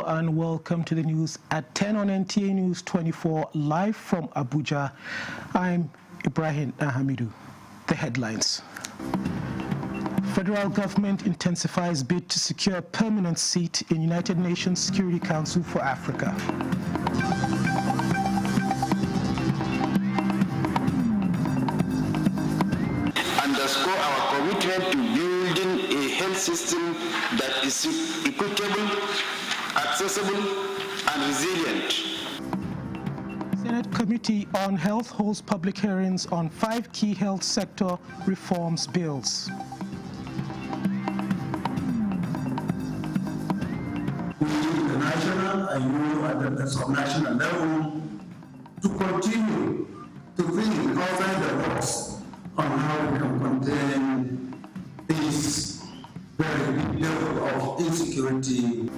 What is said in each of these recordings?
and welcome to the news at 10 on NTA News 24 live from Abuja. I'm Ibrahim Ahamidu. The headlines. Federal government intensifies bid to secure a permanent seat in United Nations Security Council for Africa. Underscore our commitment to building a health system that is equitable, accessible, and resilient. Senate Committee on Health holds public hearings on 5 key health sector reforms bills. The national and at the subnational level to continue to think outside the box on how we can contain this very big level of insecurity.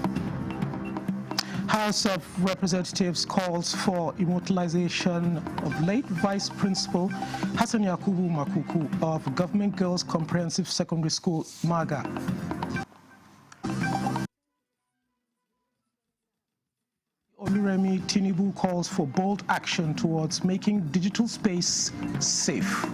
House of Representatives calls for immortalization of late Vice Principal Hassan Yakubu Makuku of Government Girls Comprehensive Secondary School, Maga. Oluremi Tinubu calls for bold action towards making digital space safe.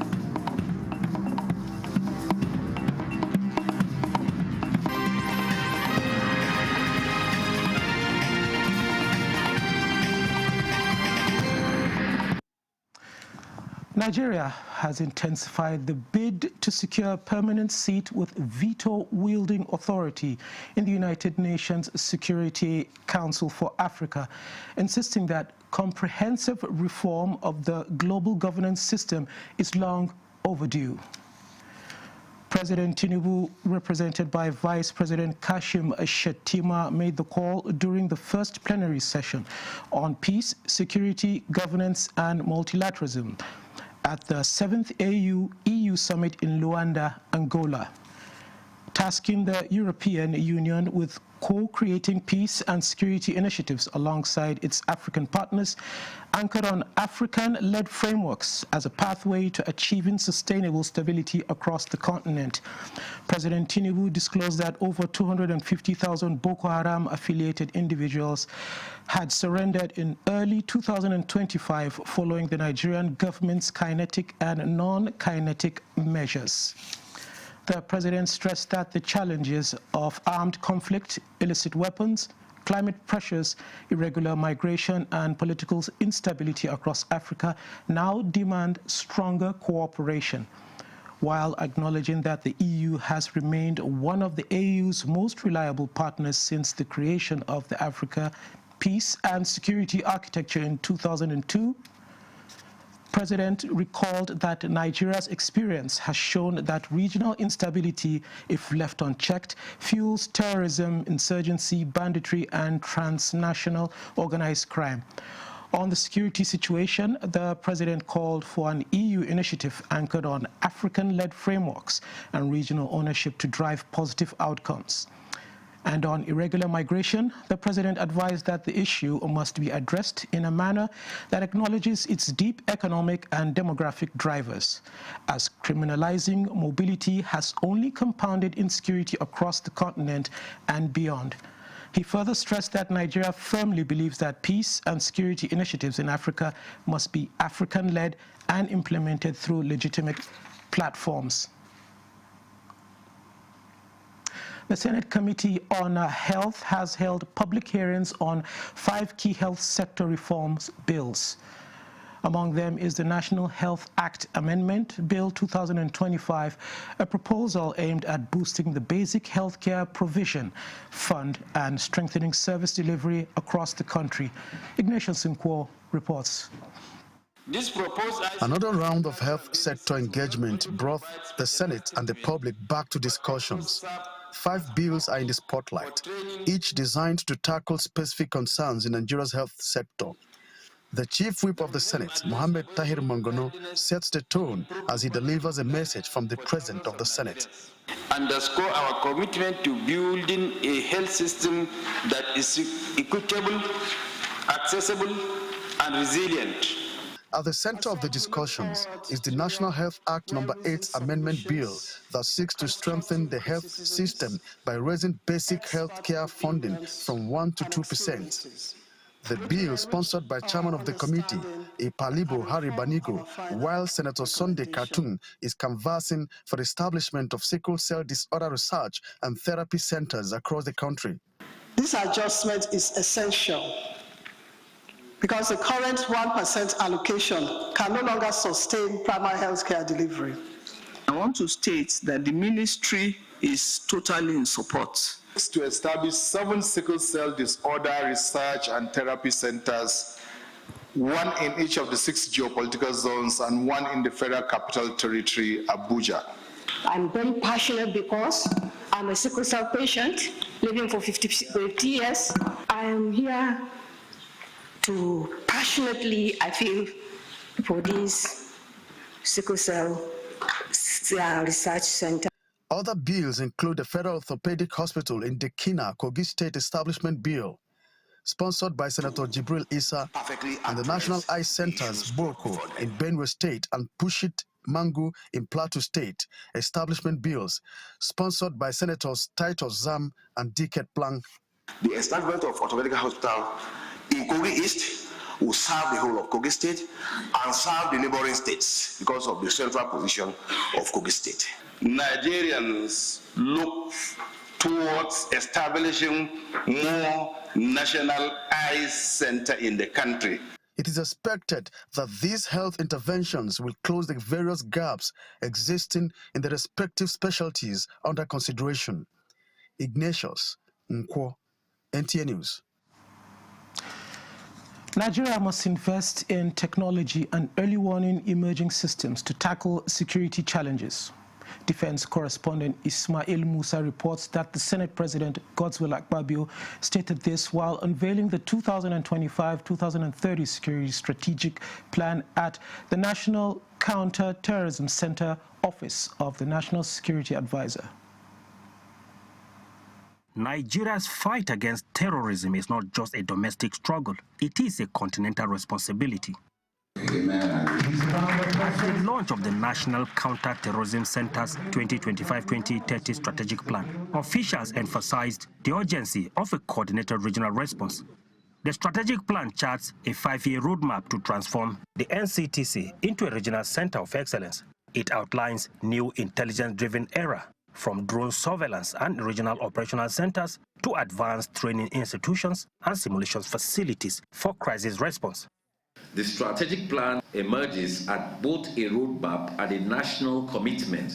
Nigeria has intensified the bid to secure a permanent seat with veto-wielding authority in the United Nations Security Council for Africa, insisting that comprehensive reform of the global governance system is long overdue. President Tinubu, represented by Vice President Kashim Shettima, made the call during the first plenary session on peace, security, governance, and multilateralism at the 7th AU-EU Summit in Luanda, Angola, tasking the European Union with co-creating peace and security initiatives alongside its African partners, anchored on African-led frameworks as a pathway to achieving sustainable stability across the continent. President Tinubu disclosed that over 250,000 Boko Haram-affiliated individuals had surrendered in early 2025 following the Nigerian government's kinetic and non-kinetic measures. The president stressed that the challenges of armed conflict, illicit weapons, climate pressures, irregular migration, and political instability across Africa now demand stronger cooperation, while acknowledging that the EU has remained one of the AU's most reliable partners since the creation of the Africa Peace and Security Architecture in 2002. President recalled that Nigeria's experience has shown that regional instability, if left unchecked, fuels terrorism, insurgency, banditry, and transnational organized crime. On the security situation, the president called for an EU initiative anchored on African-led frameworks and regional ownership to drive positive outcomes. And on irregular migration, the president advised that the issue must be addressed in a manner that acknowledges its deep economic and demographic drivers, as criminalizing mobility has only compounded insecurity across the continent and beyond. He further stressed that Nigeria firmly believes that peace and security initiatives in Africa must be African-led and implemented through legitimate platforms. The Senate Committee on Health has held public hearings on 5 key health sector reforms bills. Among them is the National Health Act Amendment Bill 2025, a proposal aimed at boosting the basic healthcare provision fund and strengthening service delivery across the country. Ignatius Simkwo reports. Another round of health sector engagement brought the Senate and the public back to discussions. 5 bills are in the spotlight, each designed to tackle specific concerns in Nigeria's health sector. The Chief Whip of the Senate, Mohammed Tahir Mangono, sets the tone as he delivers a message from the President of the Senate. Underscore our commitment to building a health system that is equitable, accessible, and resilient. At the center of the discussions is the National Health Act No. 8 Amendment Bill that seeks to strengthen the health system by raising basic health care funding from 1% to 2%. The bill, sponsored by chairman of the committee, Ipalibo Harry Banigo, while Senator Sunday Khartoum is canvassing for the establishment of sickle cell disorder research and therapy centers across the country. This adjustment is essential because the current 1% allocation can no longer sustain primary health care delivery. I want to state that the ministry is totally in support. To establish 7 sickle cell disorder research and therapy centers, 1 in each of the 6 geopolitical zones and 1 in the Federal Capital Territory, Abuja. I'm very passionate because I'm a sickle cell patient living for 50 years. I am here to passionately, I feel, for this sickle cell research center. Other bills include the Federal Orthopedic Hospital in Dekina, Kogi State Establishment Bill, sponsored by Senator Jibril Issa, and the National Eye Centers, Boko, in Benue State, and Pushit Mangu in Plateau State Establishment Bills, sponsored by Senators Titus Zam and Diket Plank. The establishment of orthopedic hospital in Kogi East will serve the whole of Kogi State and serve the neighboring states because of the central position of Kogi State. Nigerians look towards establishing more national eye center in the country. It is expected that these health interventions will close the various gaps existing in the respective specialties under consideration. Ignatius Nkwo, NTA News. Nigeria must invest in technology and early warning emerging systems to tackle security challenges. Defense correspondent Ismail Musa reports that the Senate President Godswill Akpabio stated this while unveiling the 2025-2030 Security Strategic Plan at the National Counter-Terrorism Center Office of the National Security Advisor. Nigeria's fight against terrorism is not just a domestic struggle, it is a continental responsibility. The launch of the National Counter-Terrorism Center's 2025-2030 strategic plan, officials emphasized the urgency of a coordinated regional response. The strategic plan charts a 5-year roadmap to transform the NCTC into a regional center of excellence. It outlines new intelligence-driven era, from drone surveillance and regional operational centers to advanced training institutions and simulations facilities for crisis response. The strategic plan emerges at both a roadmap and a national commitment,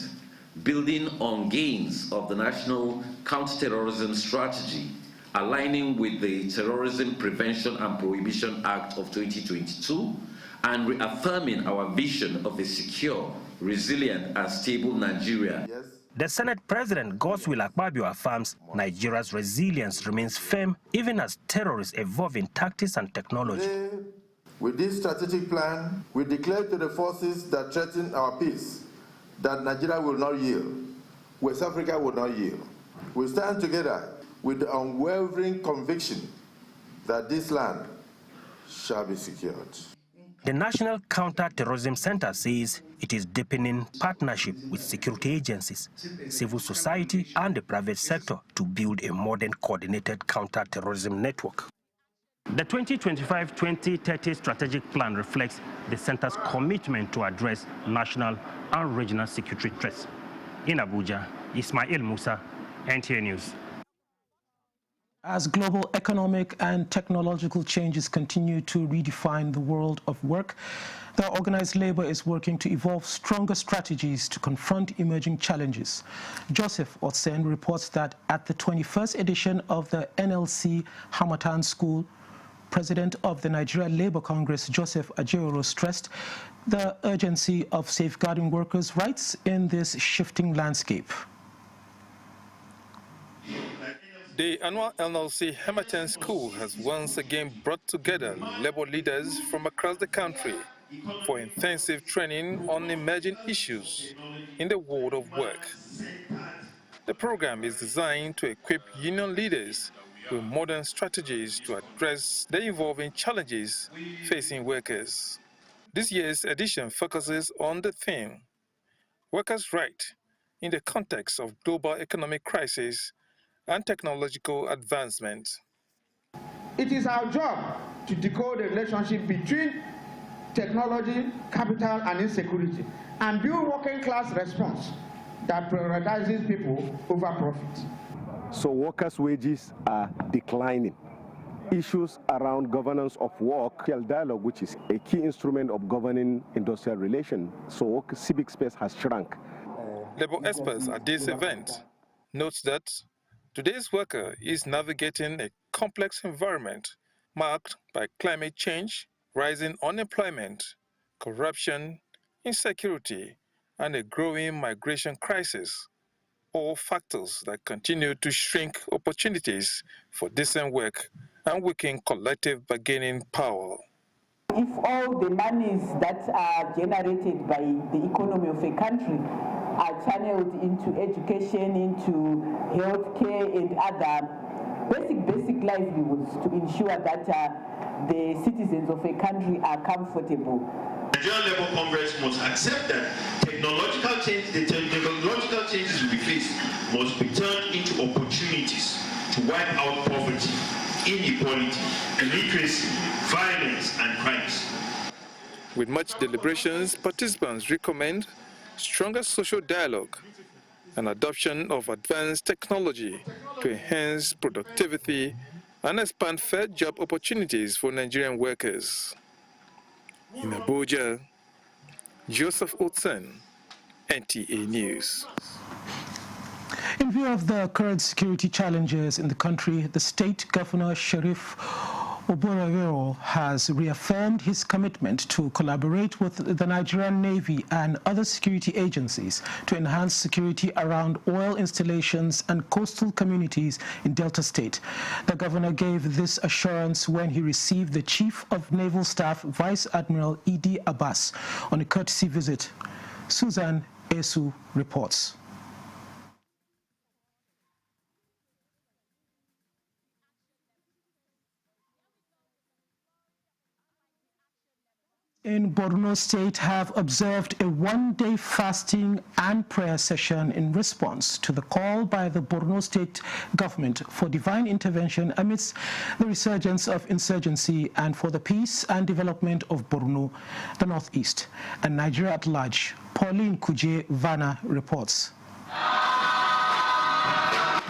building on gains of the National Counterterrorism Strategy, aligning with the Terrorism Prevention and Prohibition Act of 2022, and reaffirming our vision of a secure, resilient, and stable Nigeria. The Senate President Godswill Akpabio affirms Nigeria's resilience remains firm even as terrorists evolve in tactics and technology. With this strategic plan, we declare to the forces that threaten our peace that Nigeria will not yield, West Africa will not yield. We stand together with the unwavering conviction that this land shall be secured. The National Counter-Terrorism Center says it is deepening partnership with security agencies, civil society, and the private sector to build a modern coordinated counter-terrorism network. The 2025-2030 strategic plan reflects the center's commitment to address national and regional security threats. In Abuja, Ismail Musa, NTA News. As global economic and technological changes continue to redefine the world of work, the organized labor is working to evolve stronger strategies to confront emerging challenges. Joseph Otsen reports that at the 21st edition of the NLC Hamatan School, President of the Nigeria Labour Congress, Joseph Ajeoro, stressed the urgency of safeguarding workers' rights in this shifting landscape. The annual NLC Hamatan School has once again brought together labor leaders from across the country for intensive training on emerging issues in the world of work. The program is designed to equip union leaders with modern strategies to address the evolving challenges facing workers. This year's edition focuses on the theme, Workers' Right in the context of global economic crisis and technological advancement. It is our job to decode the relationship between technology, capital, and insecurity, and build working-class response that prioritizes people over profit. So workers' wages are declining. Issues around governance of work, dialogue, which is a key instrument of governing industrial relations. So civic space has shrunk. Labor experts at this event note that today's worker is navigating a complex environment marked by climate change, rising unemployment, corruption, insecurity, and a growing migration crisis, all factors that continue to shrink opportunities for decent work and weaken collective bargaining power. If all the monies that are generated by the economy of a country are channeled into education, into healthcare and other basic livelihoods to ensure that the citizens of a country are comfortable. The Nigerian Labour Congress must accept that technological changes we face must be turned into opportunities to wipe out poverty, inequality, illiteracy, violence, and crimes. With much deliberations, participants recommend stronger social dialogue and adoption of advanced technology to enhance productivity and expand fair job opportunities for Nigerian workers. In Abuja, Joseph Otsen, NTA News. In view of the current security challenges in the country, the state governor, Sheriff Oborevero, has reaffirmed his commitment to collaborate with the Nigerian Navy and other security agencies to enhance security around oil installations and coastal communities in Delta State. The governor gave this assurance when he received the Chief of Naval Staff, Vice Admiral Idi Abbas, on a courtesy visit. Susan Esu reports. In Borno State have observed a one-day fasting and prayer session in response to the call by the Borno State government for divine intervention amidst the resurgence of insurgency and for the peace and development of Borno, the northeast, and Nigeria at large. Pauline Kuje Vanna reports.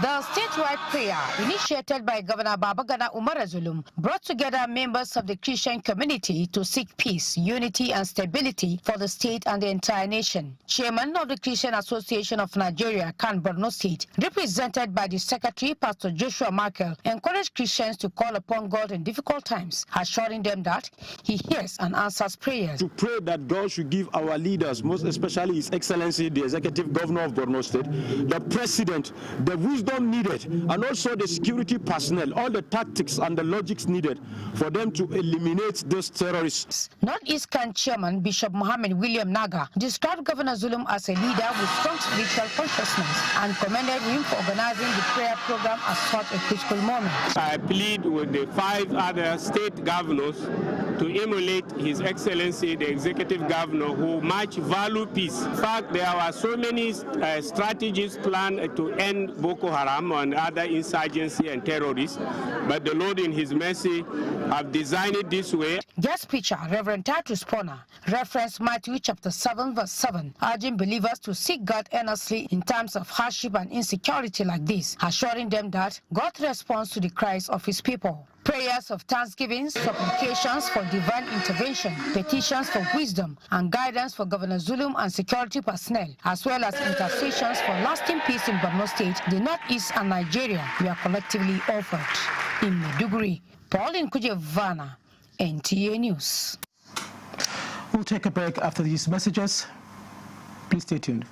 The statewide prayer, initiated by Governor Babagana Umar Zulum, brought together members of the Christian community to seek peace, unity, and stability for the state and the entire nation. Chairman of the Christian Association of Nigeria, Kan Borno State, represented by the Secretary, Pastor Joshua Markel, encouraged Christians to call upon God in difficult times, assuring them that he hears and answers prayers. To pray that God should give our leaders, most especially His Excellency, the Executive Governor of Borno State, the President, the wisdom needed, and also the security personnel, all the tactics and the logics needed for them to eliminate those terrorists. Northeast Kan Chairman Bishop Mohammed William Naga described Governor Zulum as a leader with strong spiritual consciousness and commended him for organizing the prayer program at such a critical moment. I plead with the 5 other state governors to emulate His Excellency, the Executive Governor, who much value peace. In fact, there are so many strategies planned to end Boko Haram and other insurgency and terrorists, but the Lord in His mercy have designed it this way. Guest preacher Reverend Titus Pona referenced Matthew chapter 7 verse 7, urging believers to seek God earnestly in times of hardship and insecurity like this, assuring them that God responds to the cries of His people. Prayers of thanksgiving, supplications for divine intervention, petitions for wisdom and guidance for Governor Zulum and security personnel, as well as intercessions for lasting peace in Borno State, the Northeast and Nigeria were collectively offered. In Maiduguri, Pauline Kujevana, NTA News. We'll take a break after these messages. Please stay tuned.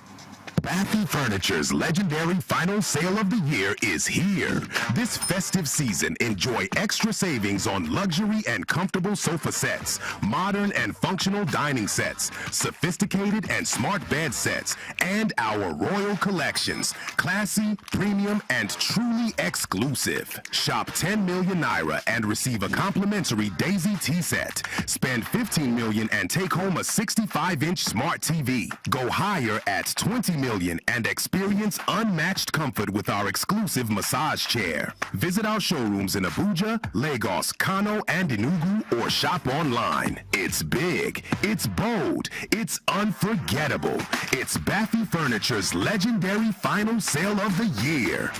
Baffy Furniture's legendary final sale of the year is here. This festive season, enjoy extra savings on luxury and comfortable sofa sets, modern and functional dining sets, sophisticated and smart bed sets, and our royal collections, classy, premium, and truly exclusive. Shop 10 million Naira and receive a complimentary Daisy tea set. Spend 15 million and take home a 65-inch smart TV. Go higher at 20 million and experience unmatched comfort with our exclusive massage chair. Visit our showrooms in Abuja, Lagos, Kano, and Enugu, or shop online. It's big, it's bold, it's unforgettable. It's Baffy Furniture's legendary final sale of the year.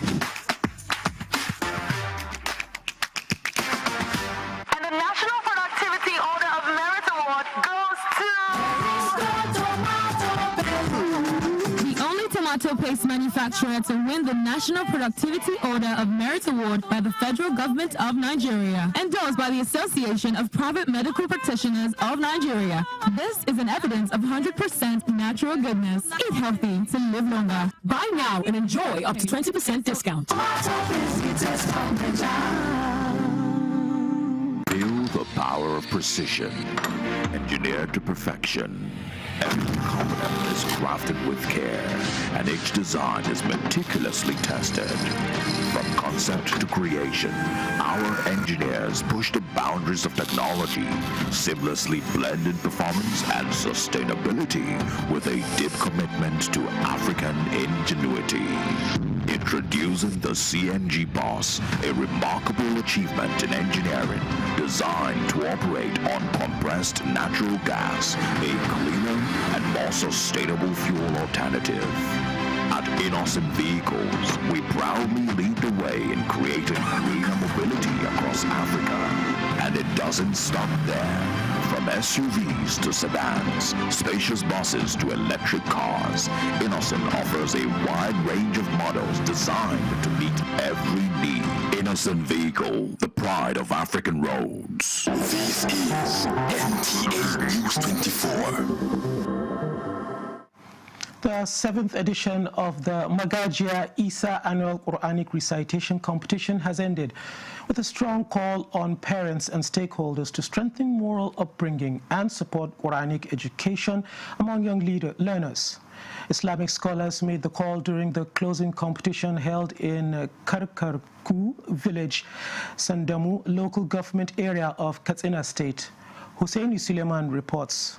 And the National Productivity Order of Merit Award goes to the only tomato paste manufacturer to win the National Productivity Order of Merit Award by the Federal Government of Nigeria, endorsed by the Association of Private Medical Practitioners of Nigeria. This is an evidence of 100% natural goodness. Eat healthy to live longer. Buy now and enjoy up to 20% discount. Feel the power of precision, engineered to perfection. Every component is crafted with care, and each design is meticulously tested. From concept to creation, our engineers push the boundaries of technology, seamlessly blending performance and sustainability with a deep commitment to African ingenuity. Introducing the CNG Boss, a remarkable achievement in engineering designed to operate on compressed natural gas, a cleaner and more sustainable fuel alternative. At Innocent Vehicles, we proudly lead the way in creating greener mobility across Africa. And it doesn't stop there. From SUVs to sedans, spacious buses to electric cars, Innocent offers a wide range of models designed to meet every need. Innocent Vehicle, the pride of African roads. This is NTA News 24. The 7th edition of the Magajia Isa Annual Quranic Recitation Competition has ended with a strong call on parents and stakeholders to strengthen moral upbringing and support Quranic education among young learners. Islamic scholars made the call during the closing competition held in Karkarku village, Sandamu local government area of Katsina State. Hussein Suleiman reports.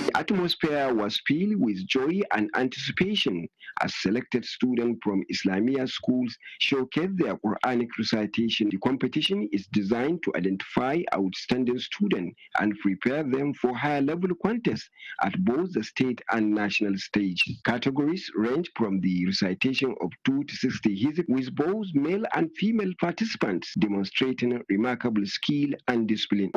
The atmosphere was filled with joy and anticipation as selected students from Islamia schools showcased their Quranic recitation. The competition is designed to identify outstanding students and prepare them for higher level contests at both the state and national stage. Categories range from the recitation of 2 to 60 hizb, with both male and female participants demonstrating remarkable skill and discipline.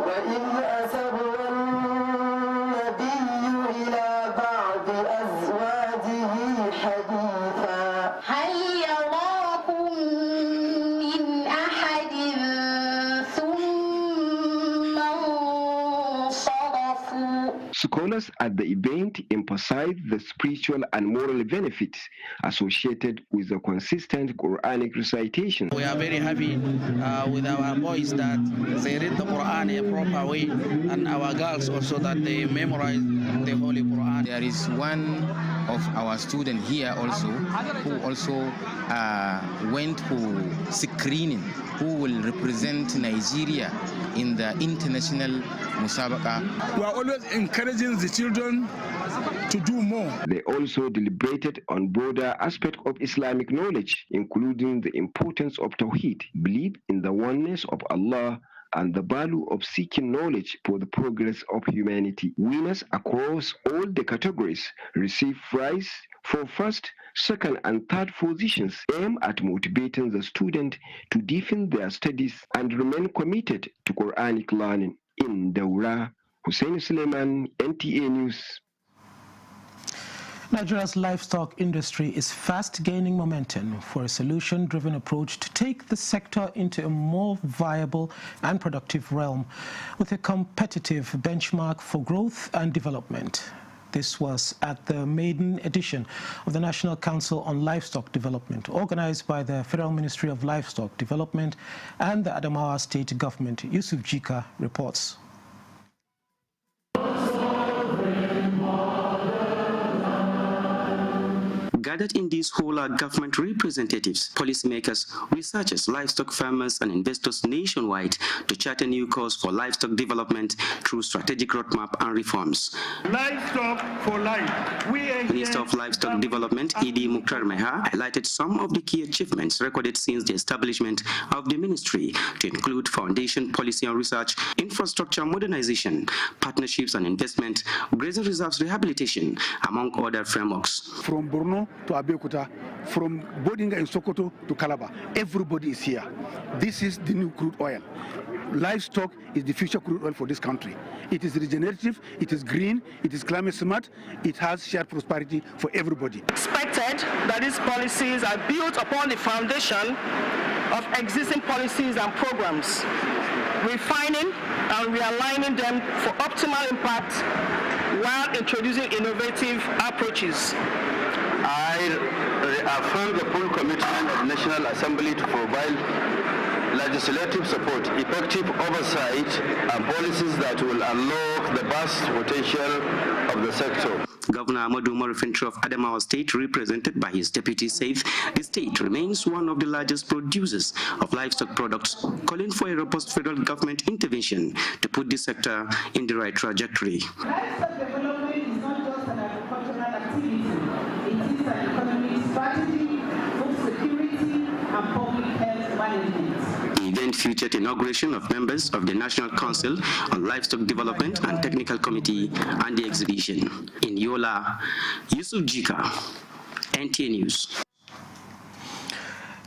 Scholars at the event emphasized the spiritual and moral benefits associated with the consistent Quranic recitation. We are very happy with our boys that they read the Quran a proper way, and our girls also that they memorize the Holy Quran. There is one of our students here also who also went for screening, who will represent Nigeria in the international Musabaqa. We are always encouraging the children to do more. They also deliberated on broader aspects of Islamic knowledge, including the importance of Tawheed, belief in the oneness of Allah, and the value of seeking knowledge for the progress of humanity. Winners across all the categories receive prizes for first, second, and third positions, aim at motivating the student to deepen their studies and remain committed to Quranic learning. In Daura, Hussein Suleiman, NTA News. Nigeria's livestock industry is fast gaining momentum for a solution-driven approach to take the sector into a more viable and productive realm with a competitive benchmark for growth and development. This was at the maiden edition of the National Council on Livestock Development, organized by the Federal Ministry of Livestock Development and the Adamawa State Government. Yusuf Jika reports. Gathered in this hall are government representatives, policymakers, researchers, livestock farmers and investors nationwide to chart a new course for livestock development through strategic roadmap and reforms. Livestock for life. Minister of Livestock Development, Idi Mukhtar Meha, highlighted some of the key achievements recorded since the establishment of the ministry, to include foundation policy and research, infrastructure modernization, partnerships and investment, grazing reserves rehabilitation, among other frameworks. From Borno to Abeokuta, from Bodinga in Sokoto to Calabar, everybody is here. This is the new crude oil. Livestock is the future crude oil for this country. It is regenerative, it is green, it is climate smart, it has shared prosperity for everybody. Expected that these policies are built upon the foundation of existing policies and programs, refining and realigning them for optimal impact while introducing innovative approaches. I reaffirm the full commitment of the National Assembly to provide legislative support, effective oversight, and policies that will unlock the vast potential of the sector. Governor Amadou Morifentro of Adamawa State, represented by his deputy, said the state remains one of the largest producers of livestock products, calling for a robust federal government intervention to put the sector in the right trajectory. Livestock development is not just an agricultural activity, it is an economic strategy, food security, and public health management. The event featured inauguration of members of the National Council on Livestock Development and Technical Committee and the exhibition. In Yola, Yusuf Jika, NTA News.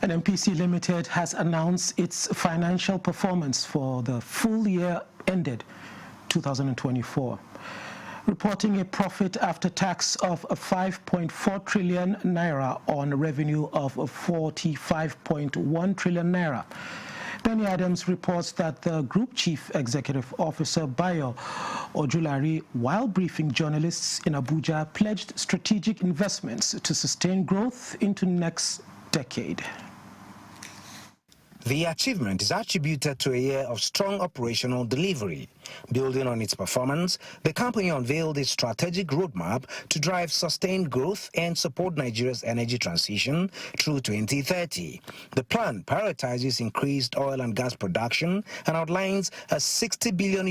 NNPC Limited has announced its financial performance for the full year ended 2024. Reporting a profit after tax of 5.4 trillion naira on revenue of 45.1 trillion naira. Benny Adams reports that the Group Chief Executive Officer Bayo Ojulari, while briefing journalists in Abuja, pledged strategic investments to sustain growth into next decade. The achievement is attributed to a year of strong operational delivery. Building on its performance, the company unveiled a strategic roadmap to drive sustained growth and support Nigeria's energy transition through 2030. The plan prioritizes increased oil and gas production and outlines a $60 billion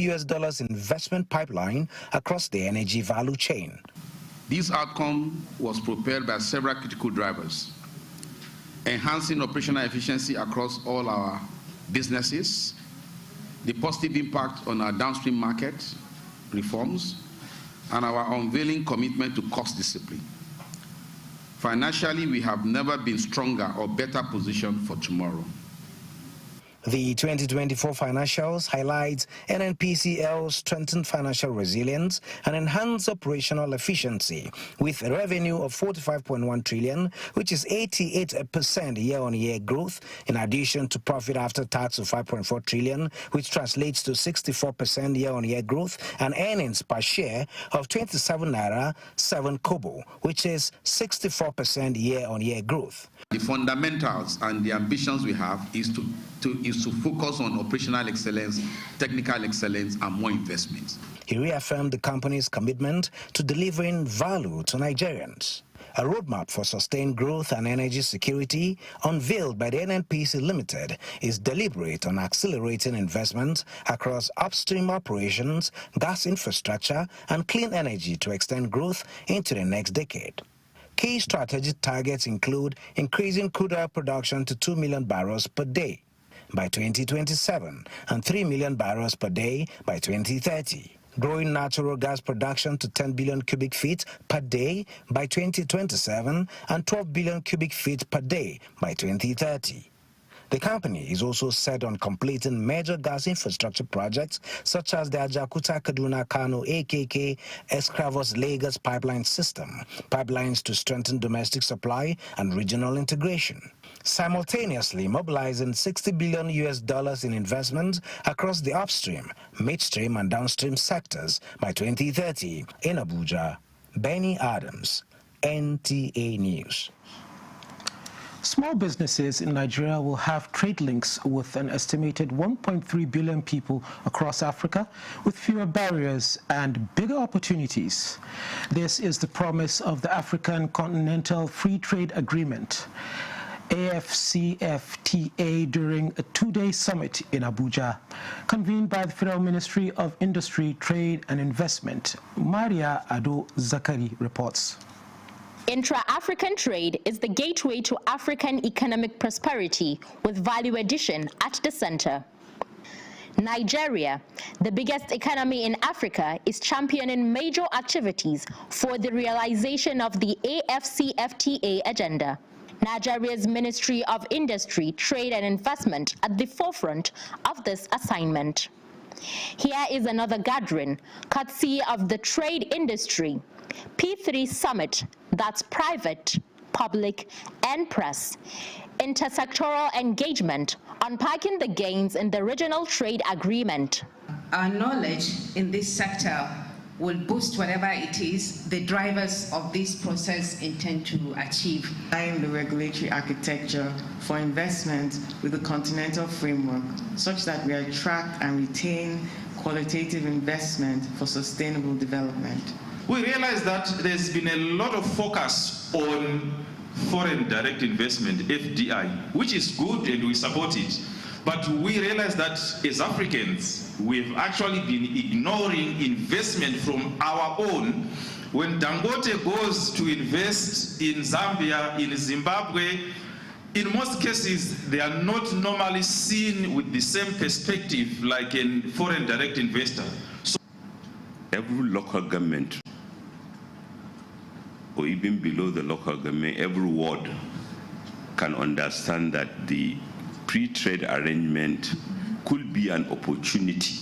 investment pipeline across the energy value chain. This outcome was propelled by several critical drivers: enhancing operational efficiency across all our businesses, the positive impact on our downstream market reforms, and our unveiling commitment to cost discipline. Financially, we have never been stronger or better positioned for tomorrow. The 2024 financials highlight NNPCL's strengthened financial resilience and enhanced operational efficiency, with a revenue of 45.1 trillion, which is 88% year-on-year growth, in addition to profit after tax of 5.4 trillion, which translates to 64% year-on-year growth, and earnings per share of 27 naira 7 kobo, which is 64% year-on-year growth. The fundamentals and the ambitions we have is to focus on operational excellence, technical excellence, and more investments. He reaffirmed the company's commitment to delivering value to Nigerians. A roadmap for sustained growth and energy security unveiled by the NNPC Limited is deliberate on accelerating investment across upstream operations, gas infrastructure, and clean energy to extend growth into the next decade. Key strategic targets include increasing crude oil production to 2 million barrels per day by 2027 and 3 million barrels per day by 2030. Growing natural gas production to 10 billion cubic feet per day by 2027 and 12 billion cubic feet per day by 2030. The company is also set on completing major gas infrastructure projects such as the Ajakuta-Kaduna-Kano AKK Escravos-Lagos pipeline system, pipelines to strengthen domestic supply and regional integration. Simultaneously mobilizing $60 billion in investments across the upstream, midstream and downstream sectors by 2030 in Abuja. Benny Adams, NTA News. Small businesses in Nigeria will have trade links with an estimated 1.3 billion people across Africa, with fewer barriers and bigger opportunities. This is the promise of the African Continental Free Trade Agreement, AFCFTA, during a two-day summit in Abuja, convened by the Federal Ministry of Industry, Trade and Investment. Maria Ado Zakari reports. Intra-African trade is the gateway to African economic prosperity, with value addition at the center. Nigeria, the biggest economy in Africa, is championing major activities for the realization of the AFCFTA agenda. Nigeria's Ministry of Industry, Trade and Investment at the forefront of this assignment. Here is another gathering, courtesy of the trade industry, P3 Summit, that's private, public, and press. Intersectoral engagement, unpacking the gains in the regional trade agreement. Our knowledge in this sector will boost whatever it is the drivers of this process intend to achieve. The regulatory architecture for investment with the continental framework, such that we attract and retain qualitative investment for sustainable development. We realize that there's been a lot of focus on foreign direct investment, FDI, which is good and we support it. But we realize that as Africans, we've actually been ignoring investment from our own. When Dangote goes to invest in Zambia, in Zimbabwe, in most cases, they are not normally seen with the same perspective like a foreign direct investor. So every local government, or even below the local government, every ward can understand that the pre-trade arrangement could be an opportunity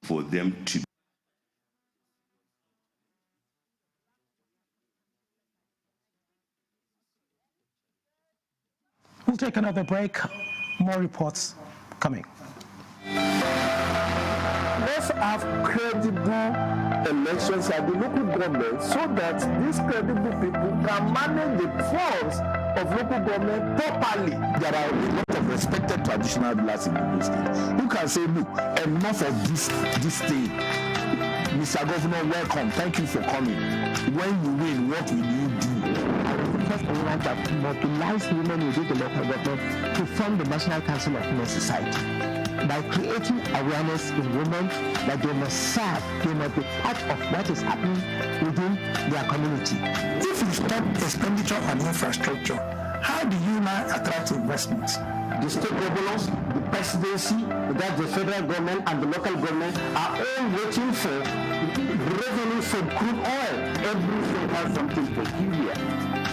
for them to We'll take another break. More reports coming. Let's have credible elections at the local government so that these credible people can manage the funds of local government properly. There are a lot of respected traditional rulers in the state who can say, look, enough of this thing. Mr. Governor, welcome. Thank you for coming. When you win, what will you do? First, I would like to mobilize women within the local government to form the National Council of Women Society, by creating awareness in women that they must serve, they must be part of what is happening within their community. If you stop expenditure on infrastructure, how do you now attract investments? The state governors, the presidency, that the federal government and the local government are all waiting for revenue from crude oil. Everything has something peculiar.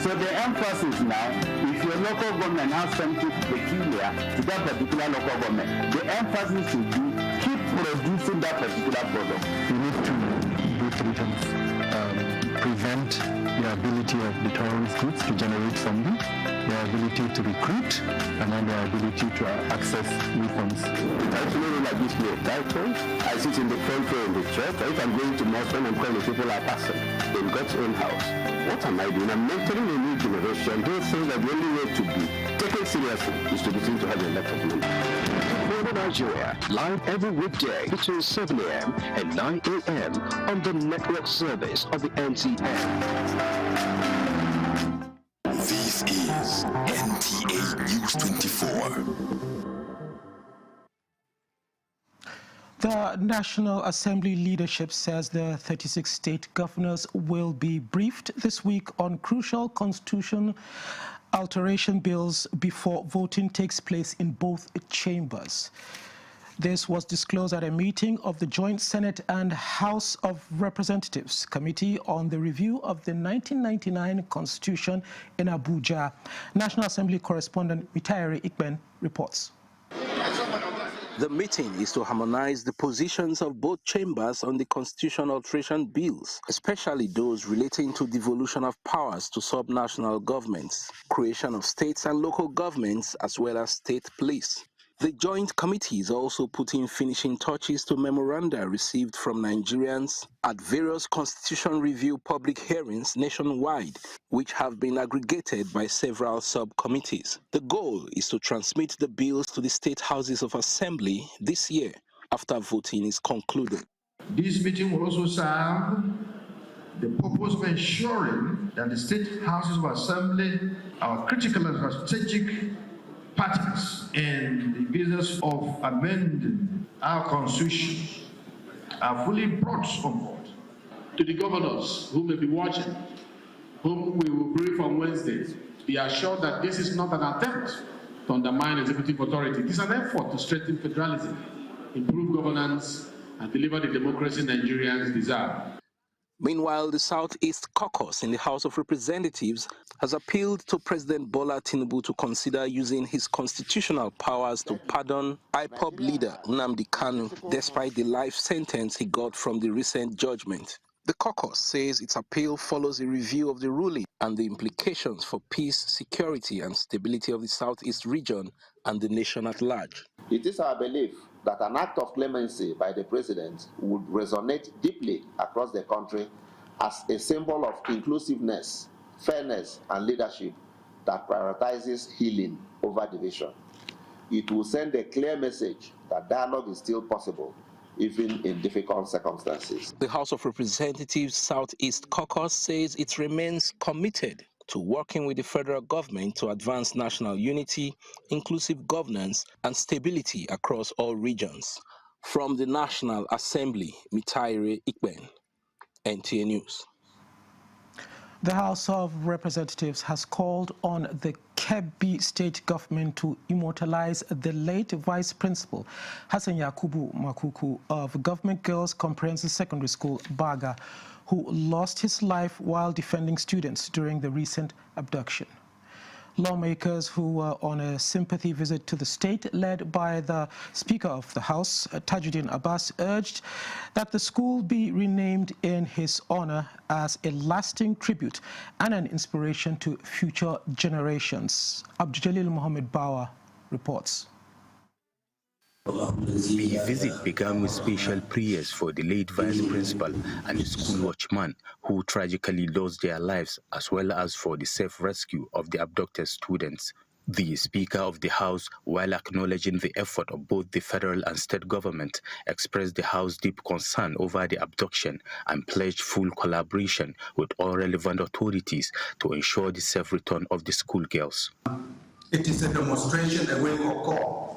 So the emphasis now, if your local government has something peculiar to that particular local government, the emphasis should be keep producing that particular product. We need to do three things. Prevent the ability of the terrorist groups to generate funding, their ability to recruit, and then their ability to access new funds. I feel like this way, titles. I sit in the front row in the church. If I'm going to mosque and I'm calling people are passing in God's own house. What am I doing? I'm mentoring a new generation. Those things are the only way to be taken seriously is to begin to have a lot of money. Nigeria, live every weekday between 7 a.m. and 9 a.m. on the network service of the NTN. This is NTA News 24. The National Assembly leadership says the 36 state governors will be briefed this week on crucial constitution alteration bills before voting takes place in both chambers. This was disclosed at a meeting of the Joint Senate and House of Representatives Committee on the Review of the 1999 Constitution in Abuja. National Assembly correspondent Mitaire Ikben reports. The meeting is to harmonize the positions of both chambers on the constitutional alteration bills, especially those relating to devolution of powers to subnational governments, creation of states and local governments, as well as state police. The joint committee is also putting finishing touches to memoranda received from Nigerians at various constitution review public hearings nationwide, which have been aggregated by several subcommittees. The goal is to transmit the bills to the state houses of assembly this year after voting is concluded. This meeting will also serve the purpose of ensuring that the state houses of assembly are critical and strategic partners in the business of amending our constitution are fully brought on board. To the governors who may be watching, whom we will brief on Wednesday, be assured that this is not an attempt to undermine executive authority. It is an effort to strengthen federalism, improve governance, and deliver the democracy Nigerians deserve. Meanwhile, the Southeast Caucus in the House of Representatives has appealed to President Bola Tinubu to consider using his constitutional powers to pardon IPOB leader Nnamdi Kanu, despite the life sentence he got from the recent judgment. The caucus says its appeal follows a review of the ruling and the implications for peace, security, and stability of the Southeast region and the nation at large. It is our belief that an act of clemency by the president would resonate deeply across the country as a symbol of inclusiveness, fairness, and leadership that prioritizes healing over division. It will send a clear message that dialogue is still possible, even in difficult circumstances. The House of Representatives Southeast Caucus says it remains committed to working with the federal government to advance national unity, inclusive governance, and stability across all regions. From the National Assembly, Mitaire Ikben, NTA News. The House of Representatives has called on the Kebbi state government to immortalize the late Vice Principal Hassan Yakubu Makuku of Government Girls Comprehensive Secondary School, Baga, who lost his life while defending students during the recent abduction. Lawmakers who were on a sympathy visit to the state, led by the Speaker of the House, Tajuddin Abbas, urged that the school be renamed in his honor as a lasting tribute and an inspiration to future generations. Abdul Mohammed Bawa reports. The visit began with special prayers for the late Vice Principal and the school watchman who tragically lost their lives, as well as for the safe rescue of the abducted students. The Speaker of the House, while acknowledging the effort of both the federal and state government, expressed the House's deep concern over the abduction and pledged full collaboration with all relevant authorities to ensure the safe return of the schoolgirls. It is a demonstration, a wake-up call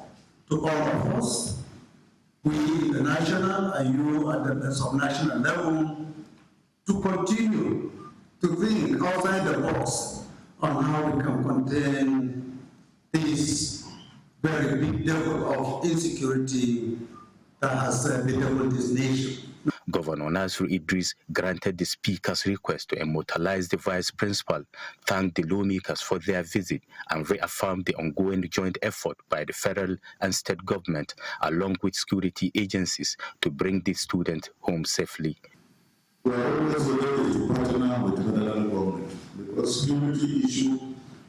to all of us, we in the national and you at the subnational level, to continue to think outside the box on how we can contain this very big devil of insecurity that has bedeviled this nation. Governor Nasru Idris granted the Speaker's request to immortalize the Vice Principal, thanked the lawmakers for their visit, and reaffirmed the ongoing joint effort by the federal and state government, along with security agencies, to bring the student home safely. We are always ready to partner with the federal government because security issue,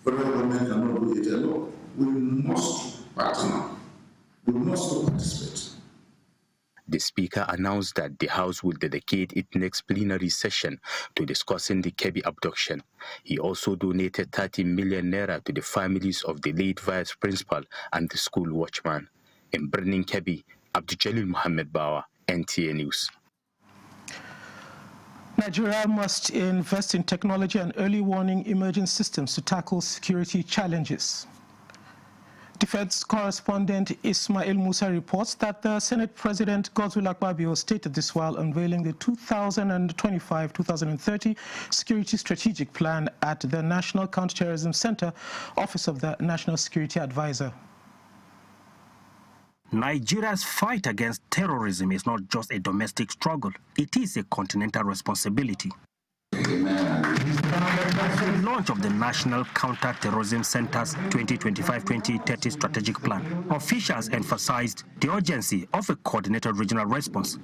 federal government cannot do it alone. We must partner. We must participate. The Speaker announced that the House will dedicate its next plenary session to discussing the Kebbi abduction. He also donated 30 million naira to the families of the late Vice Principal and the school watchman. In Birnin Kebbi, Abdul Mohammed Bawa, NTA News. Nigeria must invest in technology and early warning emerging systems to tackle security challenges. Defense correspondent Ismail Musa reports that the Senate President Godswill Akpabio stated this while unveiling the 2025-2030 Security Strategic Plan at the National Counterterrorism Center, Office of the National Security Advisor. Nigeria's fight against terrorism is not just a domestic struggle, it is a continental responsibility. The launch of the National Counter-Terrorism Center's 2025-2030 strategic plan, officials emphasized the urgency of a coordinated regional response.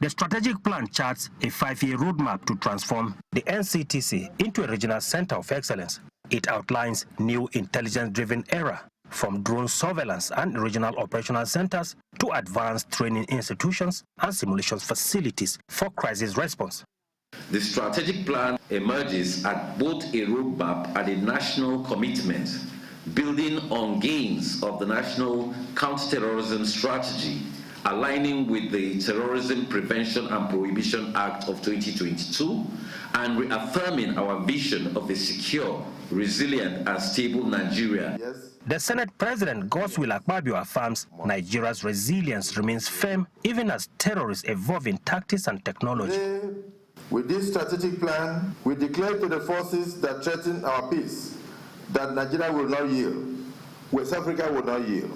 The strategic plan charts a 5-year roadmap to transform the NCTC into a regional center of excellence. It outlines new intelligence-driven era, from drone surveillance and regional operational centers to advanced training institutions and simulations facilities for crisis response. The strategic plan emerges at both a roadmap and a national commitment, building on gains of the National Counterterrorism Strategy, aligning with the Terrorism Prevention and Prohibition Act of 2022, and reaffirming our vision of a secure, resilient, and stable Nigeria. The Senate President Godswill Akpabio affirms Nigeria's resilience remains firm even as terrorists evolve in tactics and technology. With this strategic plan, we declare to the forces that threaten our peace that Nigeria will not yield, West Africa will not yield.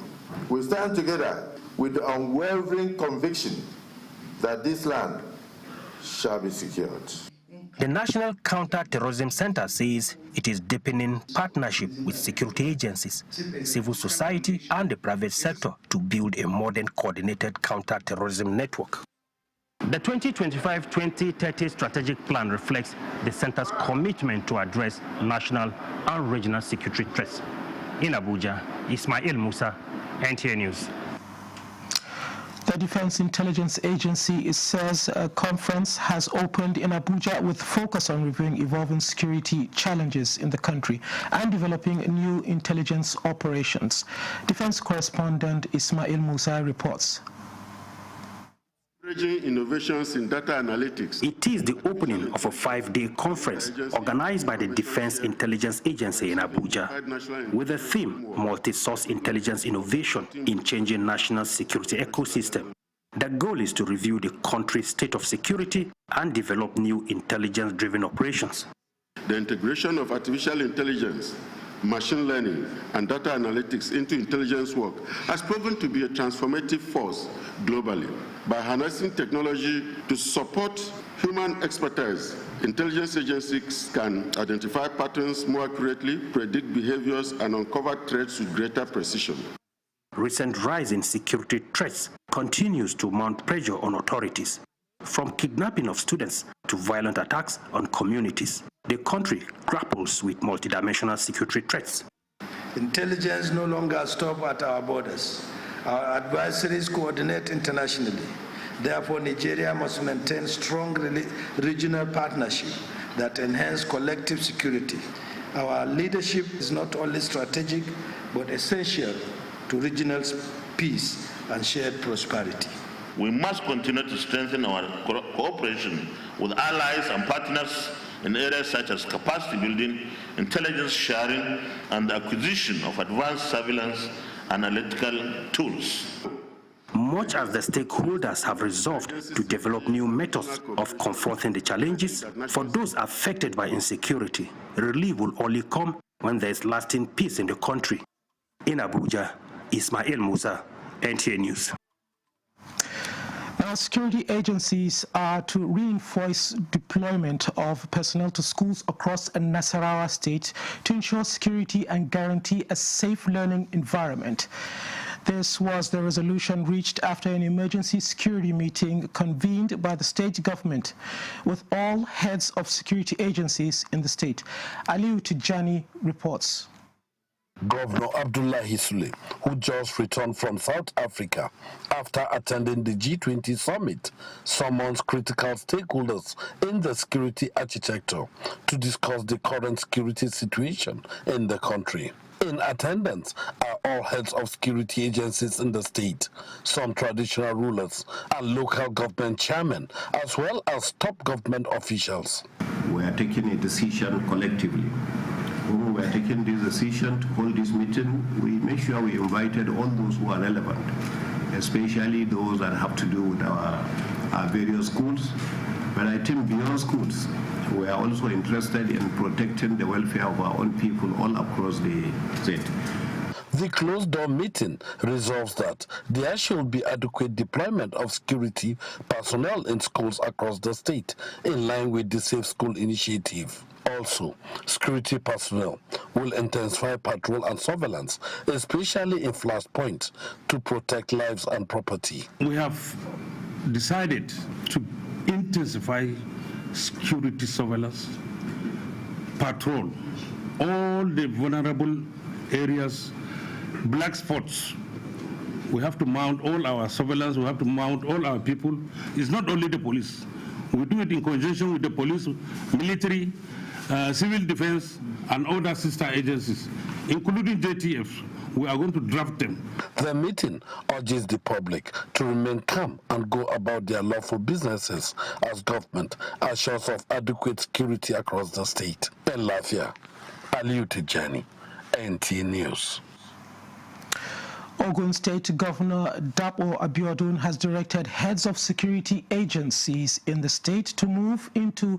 We stand together with the unwavering conviction that this land shall be secured. The National Counter-Terrorism Center says it is deepening partnership with security agencies, civil society, and the private sector to build a modern coordinated counter-terrorism network. The 2025-2030 strategic plan reflects the center's commitment to address national and regional security threats. In Abuja, Ismail Musa, NTA News. The Defense Intelligence Agency says a conference has opened in Abuja with focus on reviewing evolving security challenges in the country and developing new intelligence operations. Defense correspondent Ismail Musa reports. Innovations in data analytics. It is the opening of a 5-day conference organized by the Defense Intelligence Agency in Abuja with the theme Multi-Source Intelligence Innovation in Changing National Security Ecosystem. The goal is to review the country's state of security and develop new intelligence-driven operations. The integration of artificial intelligence, machine learning, and data analytics into intelligence work has proven to be a transformative force globally. By harnessing technology to support human expertise, intelligence agencies can identify patterns more accurately, predict behaviors, and uncover threats with greater precision. Recent rise in security threats continues to mount pressure on authorities. From kidnapping of students to violent attacks on communities, the country grapples with multidimensional security threats. Intelligence no longer stops at our borders. Our adversaries coordinate internationally. Therefore, Nigeria must maintain strong regional partnership that enhance collective security. Our leadership is not only strategic, but essential to regional peace and shared prosperity. We must continue to strengthen our cooperation with allies and partners in areas such as capacity building, intelligence sharing, and the acquisition of advanced surveillance analytical tools. Much as the stakeholders have resolved to develop new methods of confronting the challenges, for those affected by insecurity, relief will only come when there is lasting peace in the country. In Abuja, Ismail Musa, NTA News. Now, security agencies are to reinforce deployment of personnel to schools across Nasarawa State to ensure security and guarantee a safe learning environment. This was the resolution reached after an emergency security meeting convened by the state government with all heads of security agencies in the state. Aliu Tijani reports. Governor Abdullahi Sule, who just returned from South Africa after attending the G20 summit, summons critical stakeholders in the security architecture to discuss the current security situation in the country. In attendance are all heads of security agencies in the state, some traditional rulers, and local government chairmen, as well as top government officials. We are taking a decision collectively. When we are taking this decision to hold this meeting, we make sure we invited all those who are relevant, especially those that have to do with our various schools. But I think beyond schools, we are also interested in protecting the welfare of our own people all across the state. The closed-door meeting resolves that there should be adequate deployment of security personnel in schools across the state, in line with the Safe School initiative. Also, security personnel will intensify patrol and surveillance, especially in flashpoints, to protect lives and property. We have decided to intensify security surveillance, patrol all the vulnerable areas, black spots. We have to mount all our surveillance, we have to mount all our people. It's not only the police. We do it in conjunction with the police, military, civil defense, and other sister agencies, including JTF. We are going to draft them. The meeting urges the public to remain calm and go about their lawful businesses as government assures of adequate security across the state. In Lafia, Aliu Tijani, NT News. Ogun State Governor Dapo Abiodun has directed heads of security agencies in the state to move into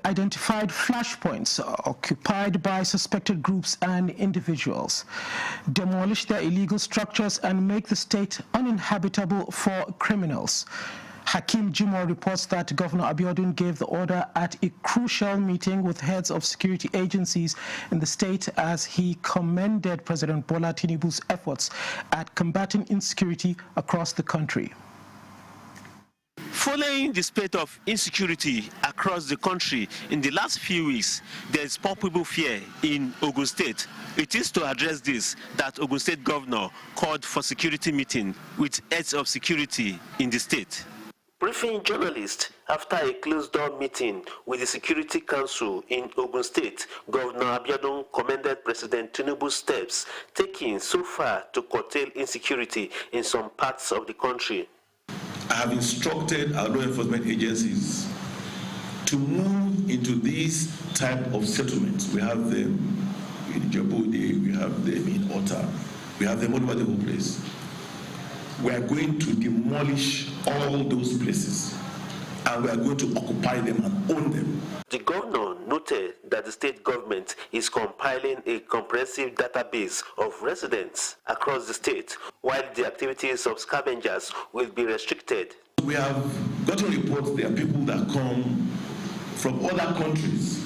identified flashpoints occupied by suspected groups and individuals, demolish their illegal structures and make the state uninhabitable for criminals. Hakim Jimo reports that Governor Abiodun gave the order at a crucial meeting with heads of security agencies in the state as he commended President Bola Tinubu's efforts at combating insecurity across the country. Following the spate of insecurity across the country in the last few weeks, there is palpable fear in Ogun State. It is to address this that Ogun State Governor called for security meeting with heads of security in the state. Briefing journalists after a closed-door meeting with the Security Council in Ogun State, Governor Abiodun commended President Tinubu's steps taken so far to curtail insecurity in some parts of the country. I have instructed our law enforcement agencies to move into these type of settlements. We have them in Djibouti, we have them in Ota, we have them all over the whole place. We are going to demolish all those places and we are going to occupy them and own them. The governor noted that the state government is compiling a comprehensive database of residents across the state, while the activities of scavengers will be restricted. We have gotten reports there are people that come from other countries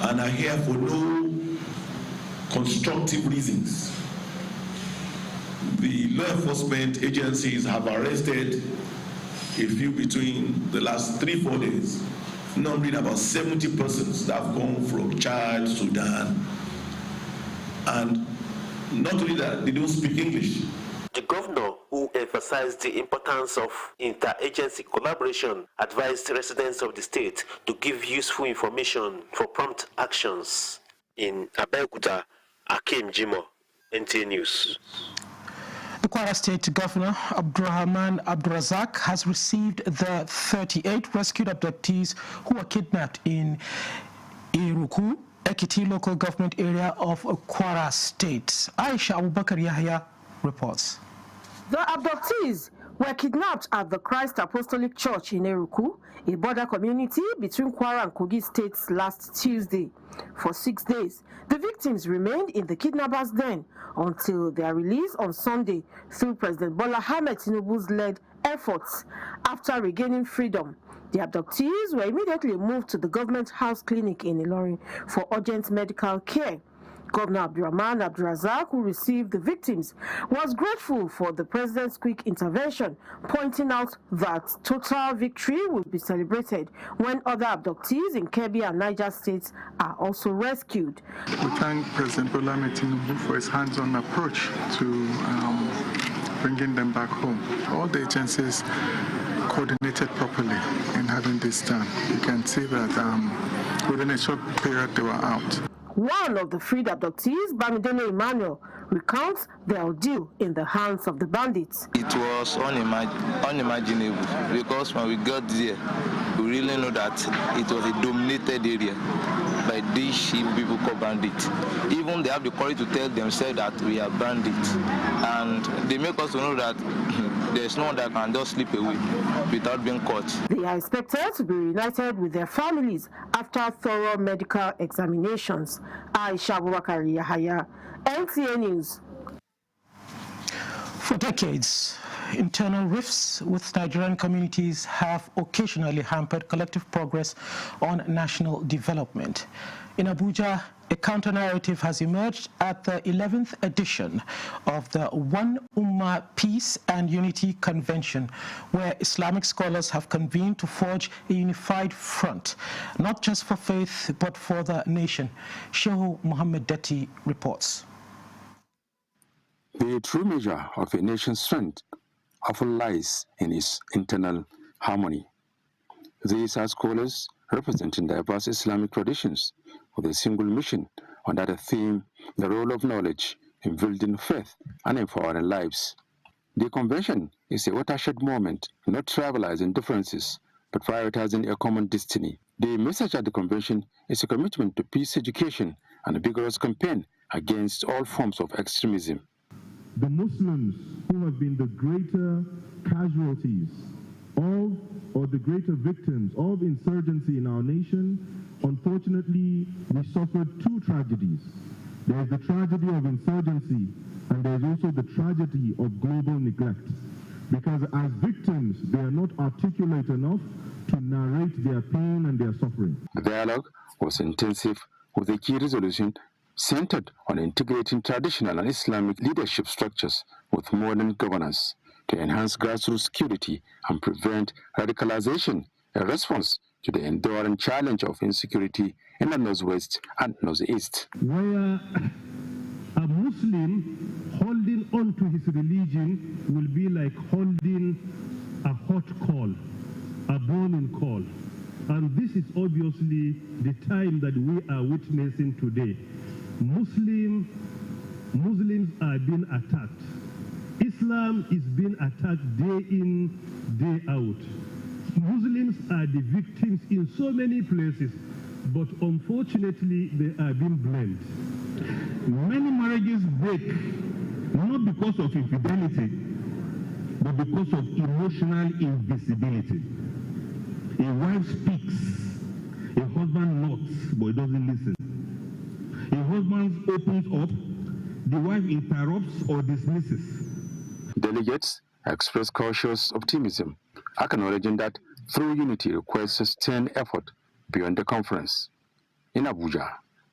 and are here for no constructive reasons. The law enforcement agencies have arrested a few between the last 3-4 days, numbering about 70 persons that have come from Chad, Sudan, and not only that, they don't speak English. The governor, who emphasized the importance of interagency collaboration, advised residents of the state to give useful information for prompt actions. In Abeokuta, Hakim Jimo, NTA News. The Kwara State Governor, Abdurrahman Abdurazak, has received the 38 rescued abductees who were kidnapped in Iruku, Ekiti local government area of Kwara State. Aisha Abubakar Yahya reports. The abductees were kidnapped at the Christ Apostolic Church in Eruku, a border community between Kwara and Kogi states, last Tuesday. For 6 days, the victims remained in the kidnappers' den until their release on Sunday through President Bola Ahmed Tinubu's led efforts. After regaining freedom, the abductees were immediately moved to the government house clinic in Ilorin for urgent medical care. Governor Abdurrahman Abdurazak, who received the victims, was grateful for the president's quick intervention, pointing out that total victory will be celebrated when other abductees in Kebbi and Niger states are also rescued. We thank President Bola Ahmed Tinubu for his hands-on approach to bringing them back home. All the agencies coordinated properly in having this done. You can see that within a short period they were out. One of the freed abductees, Bamidele Emmanuel, recounts their ordeal in the hands of the bandits. It was unimaginable because when we got there, we really know that it was a dominated area by these people called bandits. Even they have the courage to tell themselves that we are bandits. And they make us know that there's no one that can just slip away without being caught. They are expected to be reunited with their families after thorough medical examinations. Aisha Abubakar Yahaya, NTA News. For decades, internal rifts with Nigerian communities have occasionally hampered collective progress on national development. In Abuja, a counter-narrative has emerged at the 11th edition of the One Ummah Peace and Unity Convention, where Islamic scholars have convened to forge a unified front, not just for faith, but for the nation. Shehu Muhammad Detti reports. The true measure of a nation's strength often lies in its internal harmony. These are scholars representing diverse Islamic traditions with a single mission under the theme, the role of knowledge in building faith and empowering lives. The convention is a watershed moment, not trivializing differences, but prioritizing a common destiny. The message at the convention is a commitment to peace education and a vigorous campaign against all forms of extremism. The Muslims who have been the greater casualties of, or the greater victims of insurgency in our nation, unfortunately, we suffered two tragedies. There is the tragedy of insurgency, and there is also the tragedy of global neglect. Because as victims, they are not articulate enough to narrate their pain and their suffering. The dialogue was intensive, with a key resolution centered on integrating traditional and Islamic leadership structures with modern governance to enhance grassroots security and prevent radicalization, a response to the enduring challenge of insecurity in the Northwest and Northeast. Where a Muslim holding on to his religion will be like holding a hot call, a burning call. And this is obviously the time that we are witnessing today. Muslims are being attacked. Islam is being attacked day in, day out. Muslims are the victims in so many places, but unfortunately they are being blamed. Many marriages break, not because of infidelity, but because of emotional invisibility. A wife speaks, a husband nods, but he doesn't listen. A husband opens up, the wife interrupts or dismisses. Delegates expressed cautious optimism, acknowledging that through unity requires sustained effort beyond the conference. In Abuja,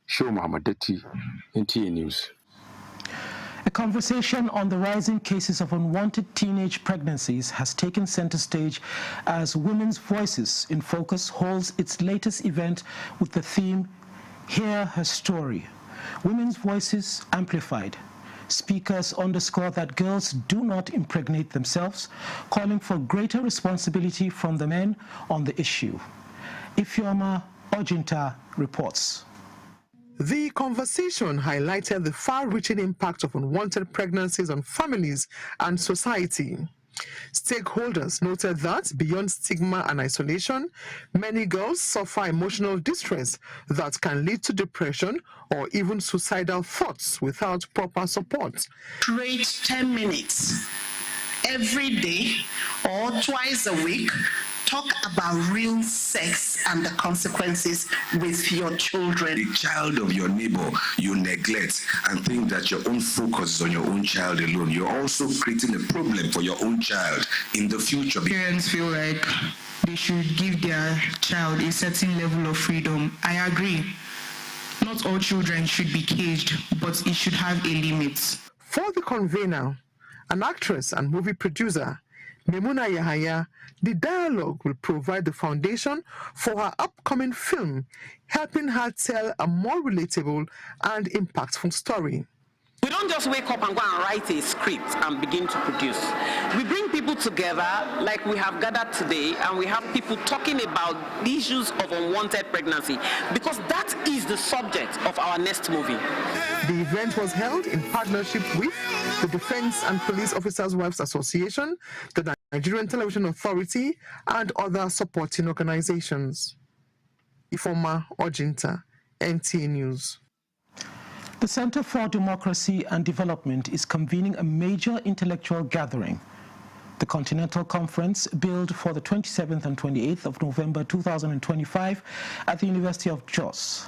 Shehu Muhammad Detti, NTA News. A conversation on the rising cases of unwanted teenage pregnancies has taken center stage as Women's Voices in Focus holds its latest event with the theme, Hear Her Story. Women's Voices Amplified. Speakers underscore that girls do not impregnate themselves, calling for greater responsibility from the men on the issue. Ifeoma Ojinta reports. The conversation highlighted the far-reaching impact of unwanted pregnancies on families and society. Stakeholders noted that beyond stigma and isolation, many girls suffer emotional distress that can lead to depression or even suicidal thoughts without proper support. Create 10 minutes every day or twice a week. Talk about real sex and the consequences with your children. The child of your neighbor you neglect and think that your own focus is on your own child alone. You're also creating a problem for your own child in the future. Parents feel like they should give their child a certain level of freedom. I agree. Not all children should be caged, but it should have a limit. For the convener, an actress and movie producer, Memuna Yahaya, the dialogue will provide the foundation for her upcoming film, helping her tell a more relatable and impactful story. We don't just wake up and go and write a script and begin to produce. We bring people together like we have gathered today, and we have people talking about the issues of unwanted pregnancy, because that is the subject of our next movie. The event was held in partnership with the Defense and Police Officers' Wives Association, the Nigerian Television Authority, and other supporting organizations. Ifeoma Ojinta, NTA News. The Center for Democracy and Development is convening a major intellectual gathering. The Continental Conference, billed for the 27th and 28th of November 2025 at the University of Jos.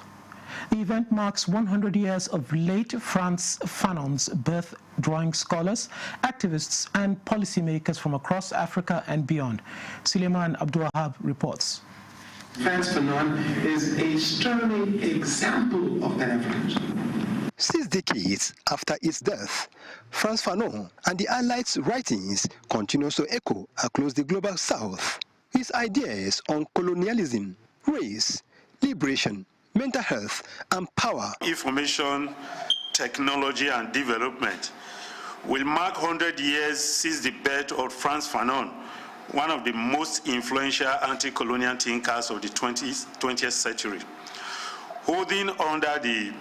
The event marks 100 years of late Frantz Fanon's birth, drawing scholars, activists and policymakers from across Africa and beyond. Suleiman Abdulwahab reports. Frantz Fanon is a sterling example of Pan-Africanism. 6 decades after its death, Frantz Fanon and the Allied's writings continue to echo across the global south. His ideas on colonialism, race, liberation, mental health, and power. Information, technology, and development will mark 100 years since the birth of Frantz Fanon, one of the most influential anti-colonial thinkers of the 20th century. Holding under the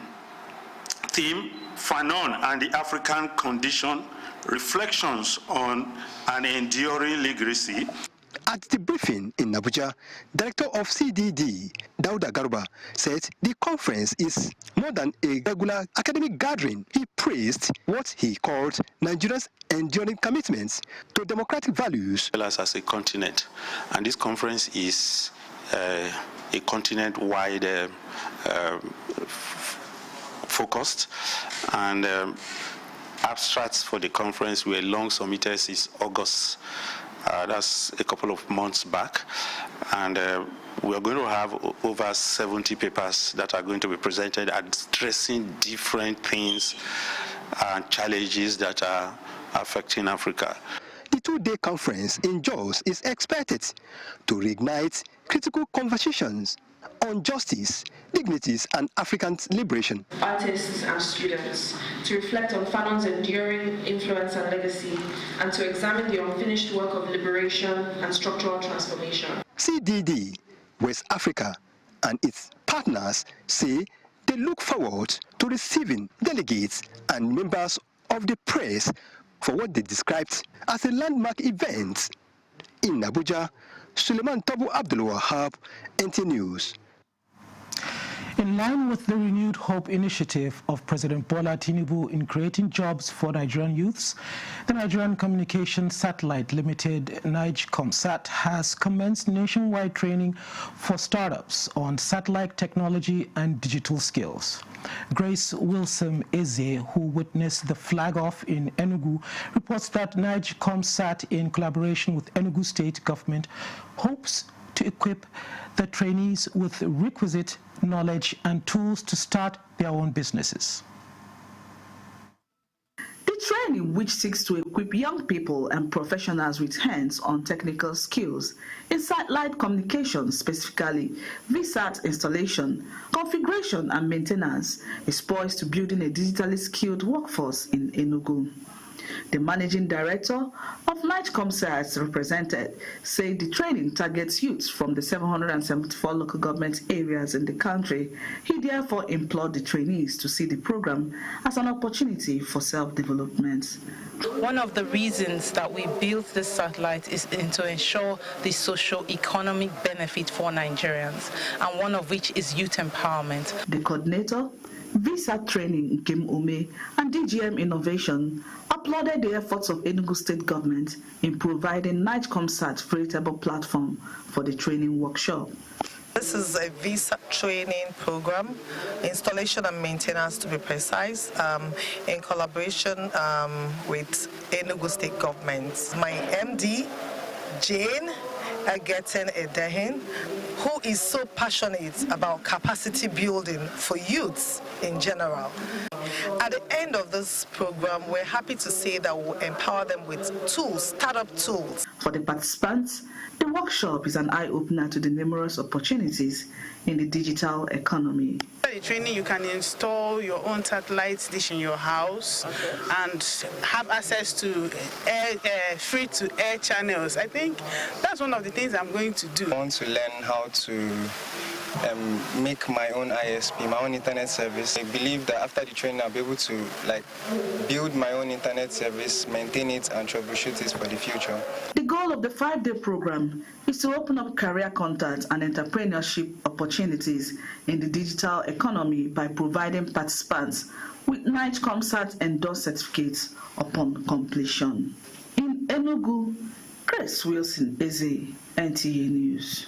theme, Fanon and the African Condition, Reflections on an Enduring Legacy. At the briefing in Abuja, Director of CDD, Dauda Garba, said the conference is more than a regular academic gathering. He praised what he called Nigeria's enduring commitments to democratic values. As a continent, and this conference is a continent-wide focused, and abstracts for the conference were long submitted since August. That's a couple of months back, and we are going to have over 70 papers that are going to be presented addressing different things and challenges that are affecting Africa. The 2-day conference in Jos is expected to reignite critical conversations on justice, dignities, and African liberation. Artists and students to reflect on Fanon's enduring influence and legacy, and to examine the unfinished work of liberation and structural transformation. CDD, West Africa, and its partners say they look forward to receiving delegates and members of the press for what they described as a landmark event. In Abuja, Suleiman Tabu Abdulwahab, NT News. In line with the renewed hope initiative of President Bola Tinubu in creating jobs for Nigerian youths, the Nigerian Communications Satellite Limited, NIGCOMSAT, has commenced nationwide training for startups on satellite technology and digital skills. Grace Wilson Eze, who witnessed the flag-off in Enugu, reports that NIGCOMSAT, in collaboration with Enugu State Government, hopes to equip the trainees with requisite knowledge and tools to start their own businesses. The training, which seeks to equip young people and professionals with hands-on technical skills in satellite communications, specifically VSAT installation, configuration and maintenance, is poised to building a digitally skilled workforce in Enugu. The managing director of NIGCOMSAT represented said the training targets youths from the 774 local government areas in the country. He therefore implored the trainees to see the program as an opportunity for self-development. One of the reasons that we built this satellite is to ensure the socio-economic benefit for Nigerians, and one of which is youth empowerment. The coordinator, VSAT Training Kim Ume, and DGM Innovation applauded the efforts of Enugu State Government in providing NIGCOMSAT veritable platform for the training workshop. This is a VSAT training program, installation and maintenance to be precise, in collaboration with Enugu State Government. My MD, Jane Agetin Edehin, who is so passionate about capacity building for youths in general. At the end of this program, we're happy to say that we'll empower them with tools, startup tools. For the participants, the workshop is an eye-opener to the numerous opportunities in the digital economy. The training, you can install your own satellite dish in your house and have access to free-to-air channels. I think that's one of the things I'm going to do. I want to learn how to make my own ISP, my own internet service. I believe that after the training, I'll be able to build my own internet service, maintain it, and troubleshoot it for the future. The goal of the 5-day program is to open up career contacts and entrepreneurship opportunities in the digital economy by providing participants with NIGCOMSAT endorsed certificates upon completion. In Enugu, Chris Wilson, Eze, NTA News.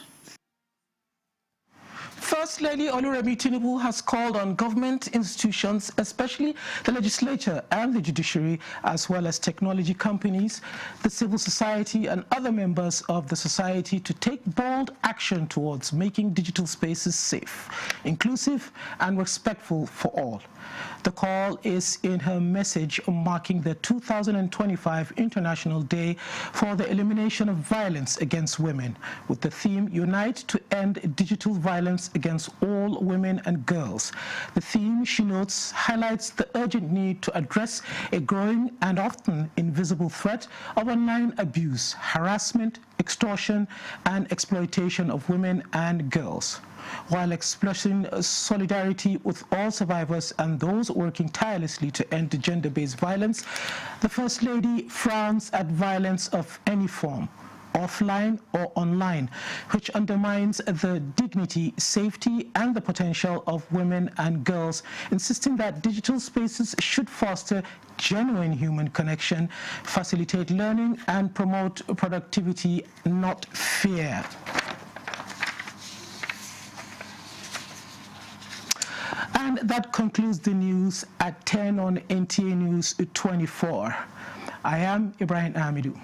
First Lady Oluremi Tinubu has called on government institutions, especially the legislature and the judiciary, as well as technology companies, the civil society and other members of the society to take bold action towards making digital spaces safe, inclusive and respectful for all. The call is in her message marking the 2025 International Day for the Elimination of Violence Against Women, with the theme Unite to End Digital Violence Against All Women and Girls. The theme, she notes, highlights the urgent need to address a growing and often invisible threat of online abuse, harassment, extortion, and exploitation of women and girls. While expressing solidarity with all survivors and those working tirelessly to end gender-based violence, the First Lady frowns at violence of any form, offline or online, which undermines the dignity, safety, and the potential of women and girls, insisting that digital spaces should foster genuine human connection, facilitate learning, and promote productivity, not fear. And that concludes the news at 10 on NTA News 24. I am Ibrahim Amidou.